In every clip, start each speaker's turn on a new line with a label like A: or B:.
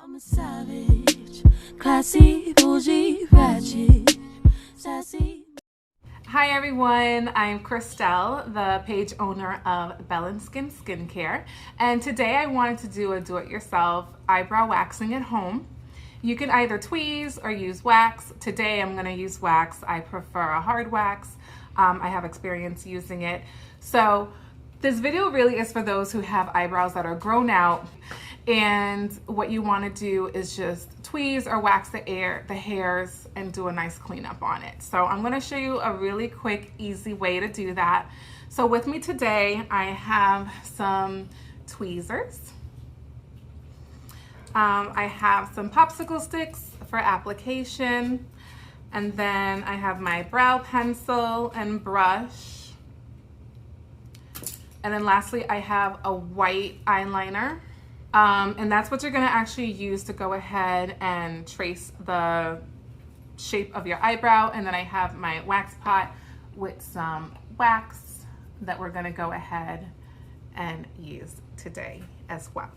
A: I'm a savage, classy, bougie, ratchet, sassy.
B: Hi everyone, I'm Christelle, the page owner of Bell & Skin Skincare, and today I wanted to do a do-it-yourself eyebrow waxing at home. You can either tweeze or use wax. Today I'm going to use wax. I prefer a hard wax. I have experience using it. So this video really is for those who have eyebrows that are grown out, and what you want to do is just tweeze or wax the hairs and do a nice cleanup on it. So I'm going to show you a really quick, easy way to do that. So with me today, I have some tweezers. I have some popsicle sticks for application, and then I have my brow pencil and brush. And then lastly, I have a white eyeliner. And that's what you're gonna actually use to go ahead and trace the shape of your eyebrow. And then I have my wax pot with some wax that we're gonna go ahead and use today as well.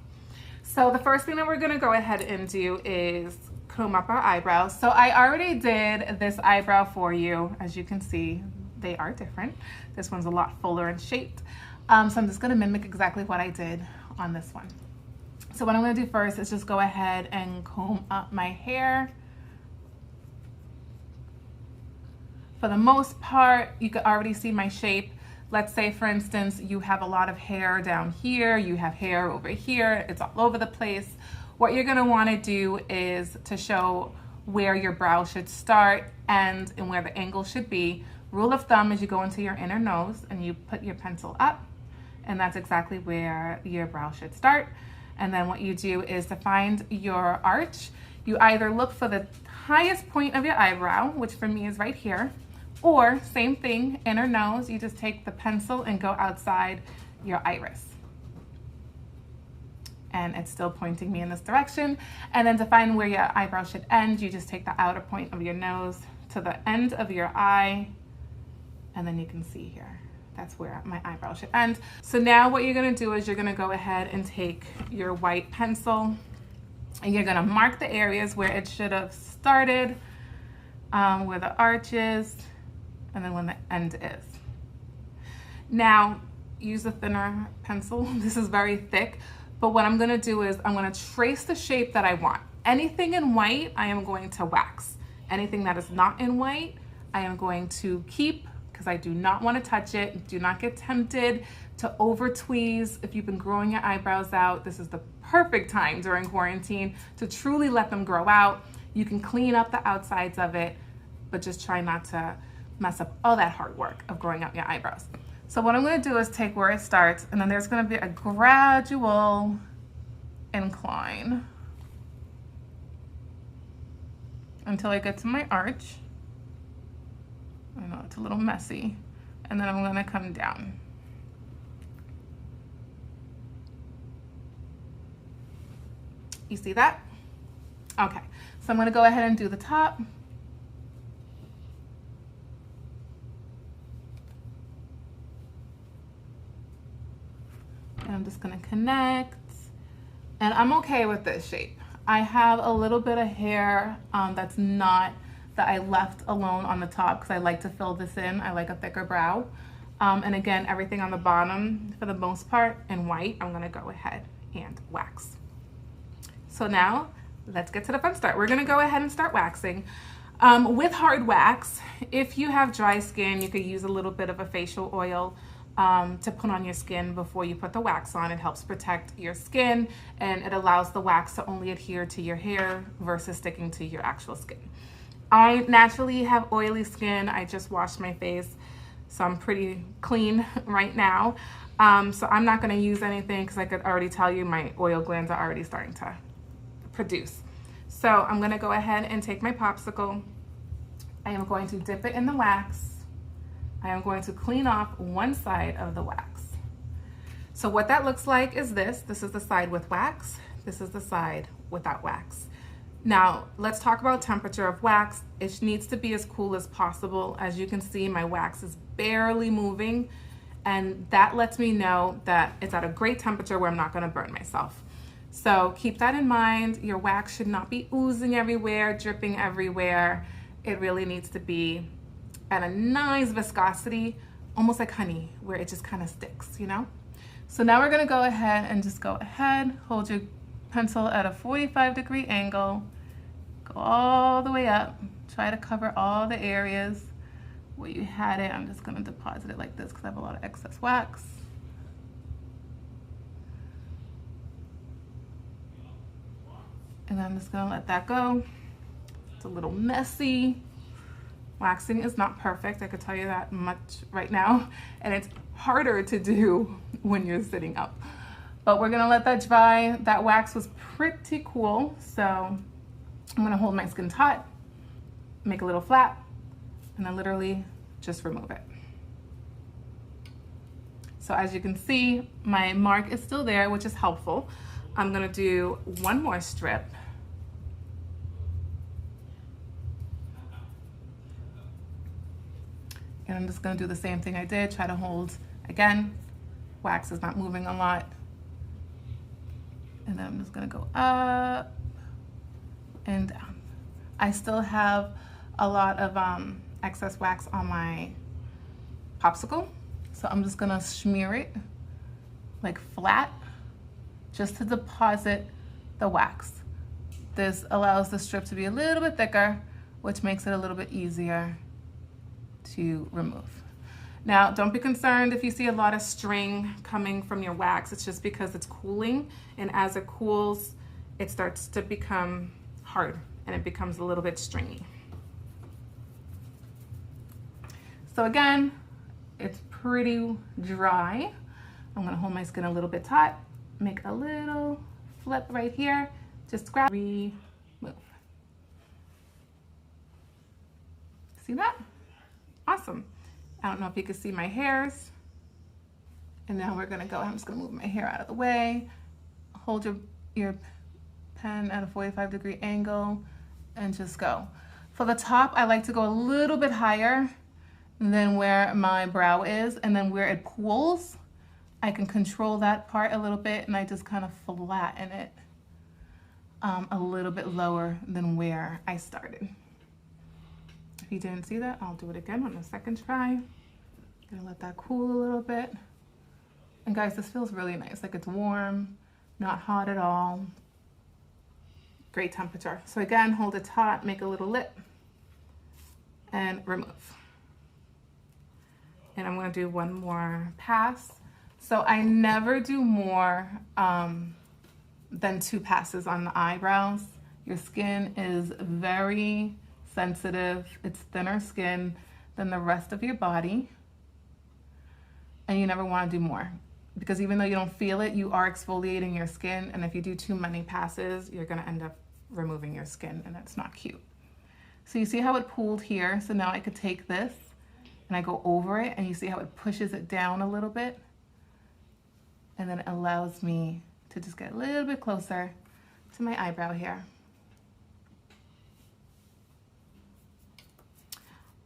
B: So the first thing that we're gonna go ahead and do is comb up our eyebrows. So I already did this eyebrow for you. As you can see, they are different. This one's a lot fuller and shaped. So I'm just gonna mimic exactly what I did on this one. So what I'm gonna do first is just go ahead and comb up my hair. For the most part, you can already see my shape. Let's say, for instance, you have a lot of hair down here, you have hair over here, it's all over the place. What you're gonna wanna do is to show where your brow should start and where the angle should be. Rule of thumb is you go into your inner nose and you put your pencil up, and that's exactly where your brow should start. And then what you do is to find your arch, you either look for the highest point of your eyebrow, which for me is right here, or same thing, inner nose, you just take the pencil and go outside your iris. And it's still pointing me in this direction. And then to find where your eyebrow should end, you just take the outer point of your nose to the end of your eye, and then you can see here. That's where my eyebrow should end. So now what you're gonna do is you're gonna go ahead and take your white pencil and you're gonna mark the areas where it should have started, where the arch is, and then when the end is. Now, use a thinner pencil. This is very thick, but what I'm gonna do is I'm gonna trace the shape that I want. Anything in white, I am going to wax. Anything that is not in white, I am going to keep, because I do not want to touch it. Do not get tempted to over tweeze. If you've been growing your eyebrows out, this is the perfect time during quarantine to truly let them grow out. You can clean up the outsides of it, but just try not to mess up all that hard work of growing out your eyebrows. So what I'm going to do is take where it starts, and then there's going to be a gradual incline until I get to my arch. I know it's a little messy, and then I'm gonna come down. You see that? Okay, so I'm gonna go ahead and do the top. And I'm just gonna connect, and I'm okay with this shape. I have a little bit of hair that's not that I left alone on the top because I like to fill this in. I like a thicker brow. And again, everything on the bottom, for the most part, in white, I'm gonna go ahead and wax. So now, let's get to the fun start. We're gonna go ahead and start waxing. With hard wax, if you have dry skin, you could use a little bit of a facial oil to put on your skin before you put the wax on. It helps protect your skin, and it allows the wax to only adhere to your hair versus sticking to your actual skin. I naturally have oily skin. I just washed my face, so I'm pretty clean right now. So I'm not gonna use anything because I could already tell you my oil glands are already starting to produce. So I'm gonna go ahead and take my popsicle. I am going to dip it in the wax. I am going to clean off one side of the wax. So what that looks like is this. This is the side with wax. This is the side without wax. Now, let's talk about temperature of wax. It needs to be as cool as possible. As you can see, my wax is barely moving, and that lets me know that it's at a great temperature where I'm not gonna burn myself. So keep that in mind. Your wax should not be oozing everywhere, dripping everywhere. It really needs to be at a nice viscosity, almost like honey, where it just kind of sticks, you know? So now we're gonna go ahead and just go ahead, hold your pencil at a 45-degree angle, go all the way up, try to cover all the areas where you had it. I'm just gonna deposit it like this because I have a lot of excess wax. And I'm just gonna let that go. It's a little messy. Waxing is not perfect, I could tell you that much right now. And it's harder to do when you're sitting up. But we're gonna let that dry. That wax was pretty cool. So I'm gonna hold my skin taut, make a little flap, and then literally just remove it. So as you can see, my mark is still there, which is helpful. I'm gonna do one more strip. And I'm just gonna do the same thing I did, try to hold, again, wax is not moving a lot. And then I'm just gonna go up and down. I still have a lot of excess wax on my popsicle. So I'm just gonna smear it like flat, just to deposit the wax. This allows the strip to be a little bit thicker, which makes it a little bit easier to remove. Now, don't be concerned if you see a lot of string coming from your wax. It's just because it's cooling, and as it cools, it starts to become hard and it becomes a little bit stringy. So again, it's pretty dry. I'm gonna hold my skin a little bit taut, make a little flip right here, just grab, remove. See that? Awesome. I don't know if you can see my hairs. And now we're gonna go, I'm just gonna move my hair out of the way, hold your pen at a 45-degree angle, and just go. For the top, I like to go a little bit higher than where my brow is, and then where it pools, I can control that part a little bit, and I just kind of flatten it a little bit lower than where I started. If you didn't see that, I'll do it again on the second try. Gonna let that cool a little bit. And guys, this feels really nice. Like it's warm, not hot at all. Great temperature. So again, hold it taut, make a little lip, and remove. And I'm gonna do one more pass. So I never do more than 2 passes on the eyebrows. Your skin is very sensitive. It's thinner skin than the rest of your body. And you never want to do more, because even though you don't feel it, you are exfoliating your skin. And if you do too many passes, you're going to end up removing your skin, and that's not cute. So you see how it pooled here? So now I could take this and I go over it, and you see how it pushes it down a little bit, and then it allows me to just get a little bit closer to my eyebrow here.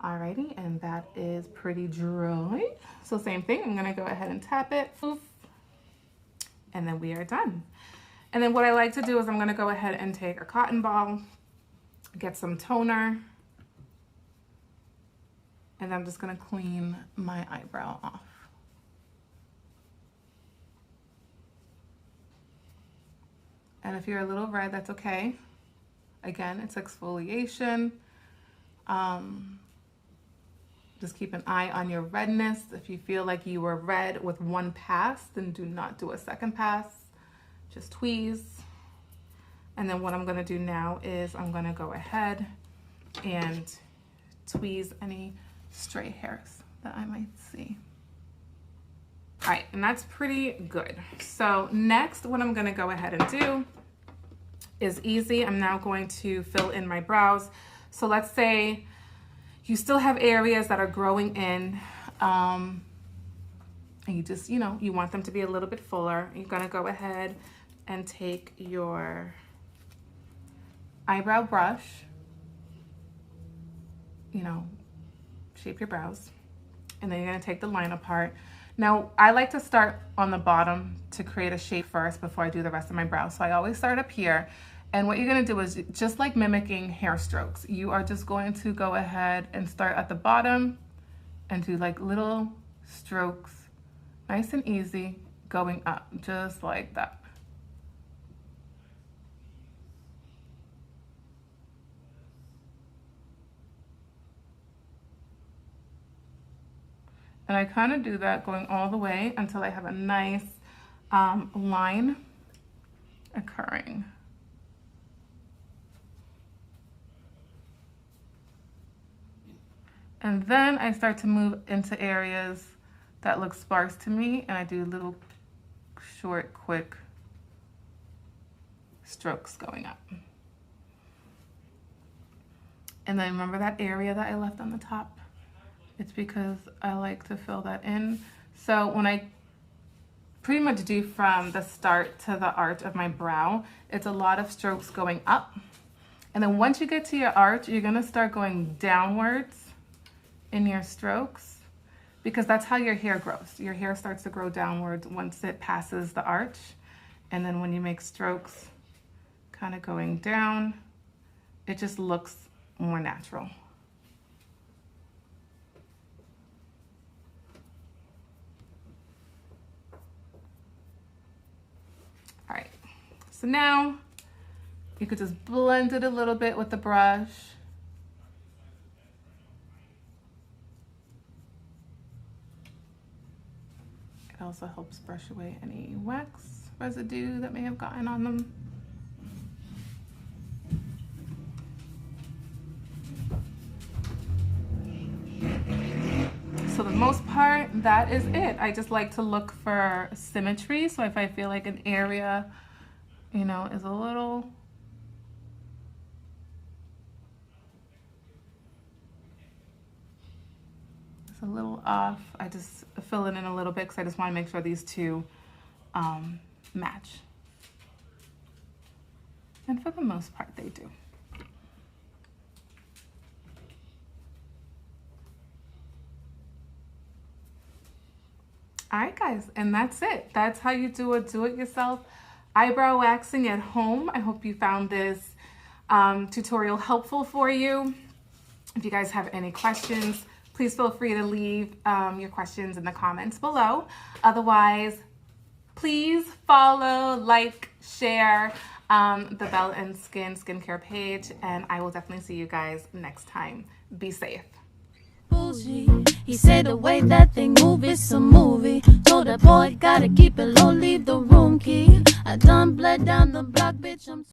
B: Alrighty, and that is pretty dry. So same thing, I'm gonna go ahead and tap it, poof, and then we are done. And then what I like to do is I'm gonna go ahead and take a cotton ball, get some toner, and I'm just gonna clean my eyebrow off. And if you're a little red, that's okay. Again, it's exfoliation. Just keep an eye on your redness. If you feel like you were red with 1 pass, then do not do a second pass. Just tweeze. And then what I'm gonna do now is I'm gonna go ahead and tweeze any stray hairs that I might see. All right, and that's pretty good. So next, what I'm gonna go ahead and do is easy. I'm now going to fill in my brows. So let's say you still have areas that are growing in, and you just, you know, you want them to be a little bit fuller. You're gonna go ahead and take your eyebrow brush, you know, shape your brows, and then you're gonna take the line apart. Now, I like to start on the bottom to create a shape first before I do the rest of my brow. So I always start up here. And what you're gonna do is just like mimicking hair strokes. You are just going to go ahead and start at the bottom and do like little strokes, nice and easy, going up, just like that. And I kind of do that going all the way until I have a nice line occurring. And then I start to move into areas that look sparse to me, and I do little short, quick strokes going up. And then remember that area that I left on the top? It's because I like to fill that in. So when I pretty much do from the start to the arch of my brow, it's a lot of strokes going up. And then once you get to your arch, you're gonna start going downwards in your strokes, because that's how your hair grows. Your hair starts to grow downwards once it passes the arch. And then when you make strokes kind of going down, it just looks more natural. All right, so now you could just blend it a little bit with the brush. It also helps brush away any wax residue that may have gotten on them. So the most part, that is it. I just like to look for symmetry. So if I feel like an area, you know, is a little off, I just fill it in a little bit because I just want to make sure these two match. And for the most part, they do. All right, guys, and that's it. That's how you do a do-it-yourself eyebrow waxing at home. I hope you found this tutorial helpful for you. If you guys have any questions, please feel free to leave your questions in the comments below. Otherwise, please follow, like, share the Belle and Skin skincare page, and I will definitely see you guys next time. Be safe.
A: Bushy. He said the way that thing move is a movie. Told that boy gotta keep it low, leave the room key. I done bled down the block, bitch. I'm